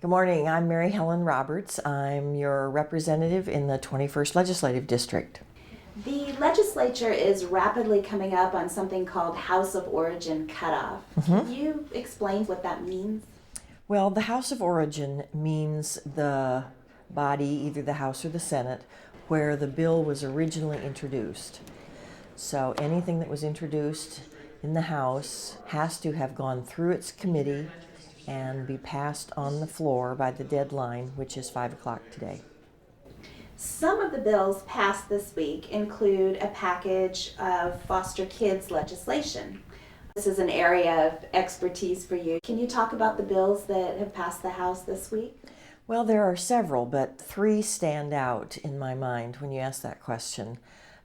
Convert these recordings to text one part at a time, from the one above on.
Good morning. I'm Mary Helen Roberts. I'm your representative in the 21st Legislative District. The legislature is rapidly coming up on something called House of Origin cutoff. Can you explain what that means? Well, the House of Origin means the body, either the House or the Senate, where the bill was originally introduced. So anything that was introduced in the House has to have gone through its committee and be passed on the floor by the deadline, which is 5 o'clock today. Some of the bills passed this week include a package of foster kids legislation. This is an area of expertise for you. Can you talk about the bills that have passed the House this week? Well, there are several, but three stand out in my mind when you ask that question.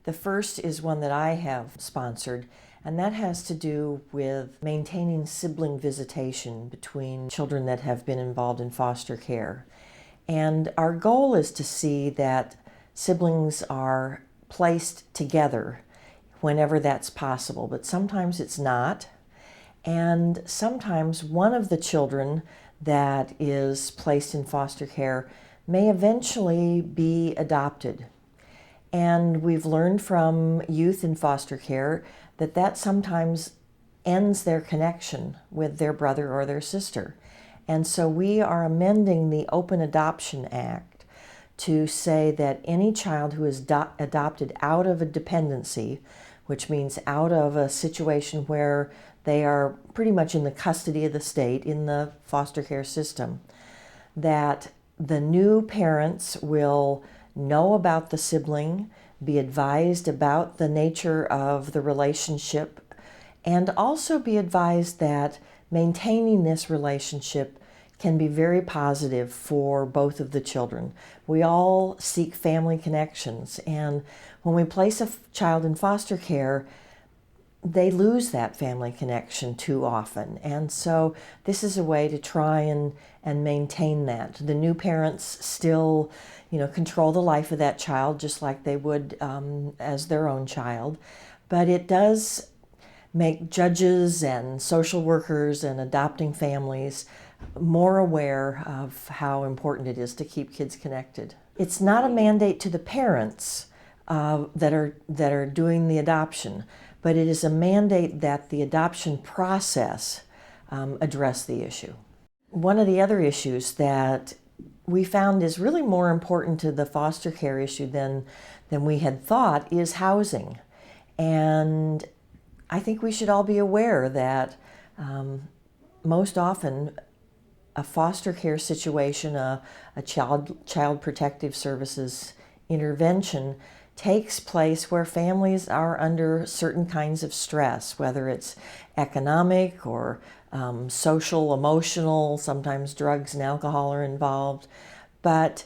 The first is one that I have sponsored, and that has to do with maintaining sibling visitation between children that have been involved in foster care. And our goal is to see that siblings are placed together whenever that's possible, but sometimes it's not. And sometimes one of the children that is placed in foster care may eventually be adopted. And we've learned from youth in foster care that that sometimes ends their connection with their brother or their sister. And so we are amending the Open Adoption Act to say that any child who is adopted out of a dependency, which means out of a situation where they are pretty much in the custody of the state in the foster care system, that the new parents will know about the sibling, be advised about the nature of the relationship, and also be advised that maintaining this relationship can be very positive for both of the children. We all seek family connections, and when we place a child in foster care, they lose that family connection too often. And so this is a way to try and maintain that. The new parents still, control the life of that child just like they would as their own child. But it does make judges and social workers and adopting families more aware of how important it is to keep kids connected. It's not a mandate to the parents that are doing the adoption, but it is a mandate that the adoption process address the issue. One of the other issues that we found is really more important to the foster care issue than we had thought is housing. And I think we should all be aware that most often a foster care situation, a child protective services intervention takes place where families are under certain kinds of stress, whether it's economic or social, emotional, sometimes drugs and alcohol are involved. But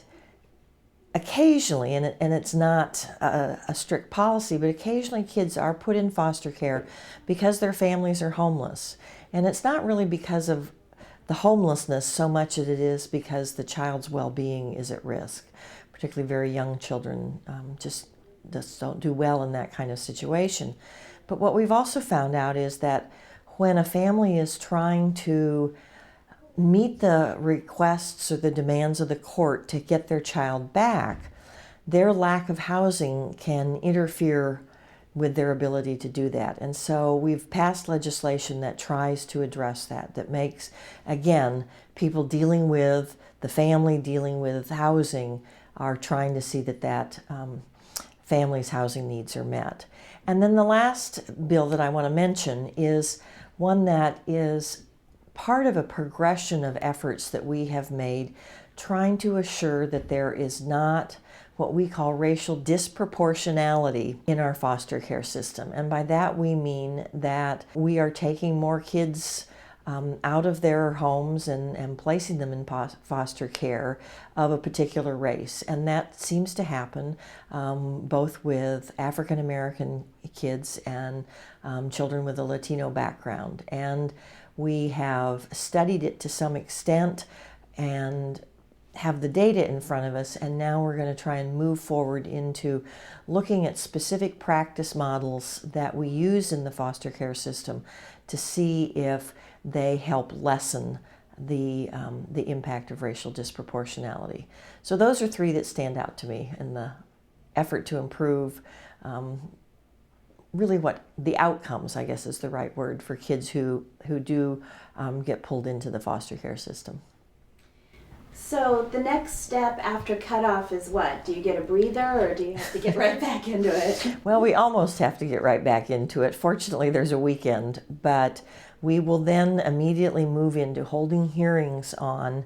occasionally, and it's not a strict policy, but occasionally kids are put in foster care because their families are homeless. And it's not really because of the homelessness so much as it is because the child's well-being is at risk. Particularly very young children just don't do well in that kind of situation. But what we've also found out is that when a family is trying to meet the requests or the demands of the court to get their child back, their lack of housing can interfere with their ability to do that. And so we've passed legislation that tries to address that, that makes, again, people dealing with the family, dealing with housing, are trying to see that family's housing needs are met. And then the last bill that I want to mention is one that is part of a progression of efforts that we have made trying to assure that there is not what we call racial disproportionality in our foster care system. And by that we mean that we are taking more kids out of their homes and placing them in foster care of a particular race. And that seems to happen both with African American kids and children with a Latino background. And we have studied it to some extent and have the data in front of us, and now we're going to try and move forward into looking at specific practice models that we use in the foster care system to see if they help lessen the impact of racial disproportionality. So those are three that stand out to me in the effort to improve really what the outcomes, I guess is the right word, for kids who do get pulled into the foster care system. So the next step after cutoff is what? Do you get a breather or do you have to get right back into it? Well, we almost have to get right back into it. Fortunately, there's a weekend, but we will then immediately move into holding hearings on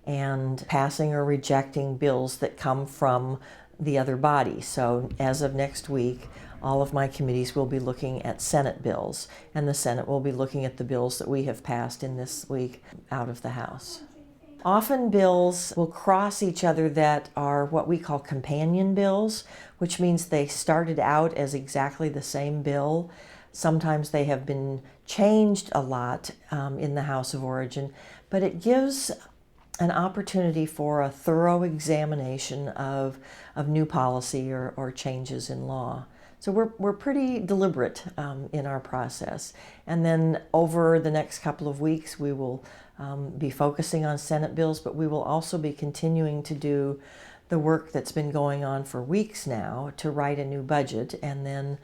and passing or rejecting bills that come from the other body. So as of next week, all of my committees will be looking at Senate bills, and the Senate will be looking at the bills that we have passed in this week out of the House. Often bills will cross each other that are what we call companion bills, which means they started out as exactly the same bill. Sometimes they have been changed a lot in the House of Origin, but it gives an opportunity for a thorough examination of new policy or changes in law. So we're pretty deliberate in our process. And then over the next couple of weeks, we will be focusing on Senate bills, but we will also be continuing to do the work that's been going on for weeks now to write a new budget. And then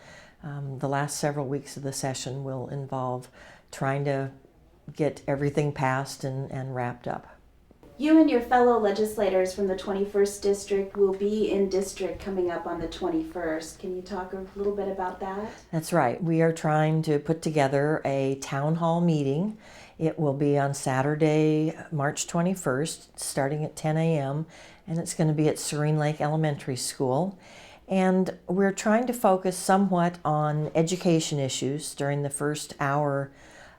the last several weeks of the session will involve trying to get everything passed and wrapped up. You and your fellow legislators from the 21st District will be in district coming up on the 21st. Can you talk a little bit about that? That's right. We are trying to put together a town hall meeting. It will be on Saturday, March 21st, starting at 10 a.m., and it's going to be at Serene Lake Elementary School. And we're trying to focus somewhat on education issues during the first hour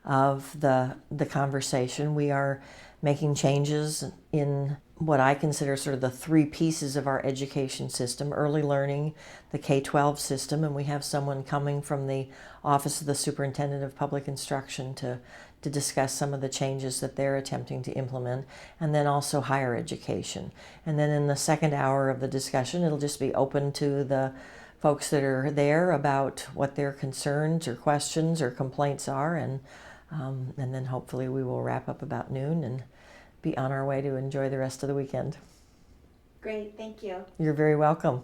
of the conversation. We are making changes in what I consider sort of the three pieces of our education system: early learning, the K-12 system, and we have someone coming from the Office of the Superintendent of Public Instruction to discuss some of the changes that they're attempting to implement, and then also higher education. And then in the second hour of the discussion, it'll just be open to the folks that are there about what their concerns or questions or complaints are, and then hopefully we will wrap up about noon and be on our way to enjoy the rest of the weekend. Great, thank you. You're very welcome.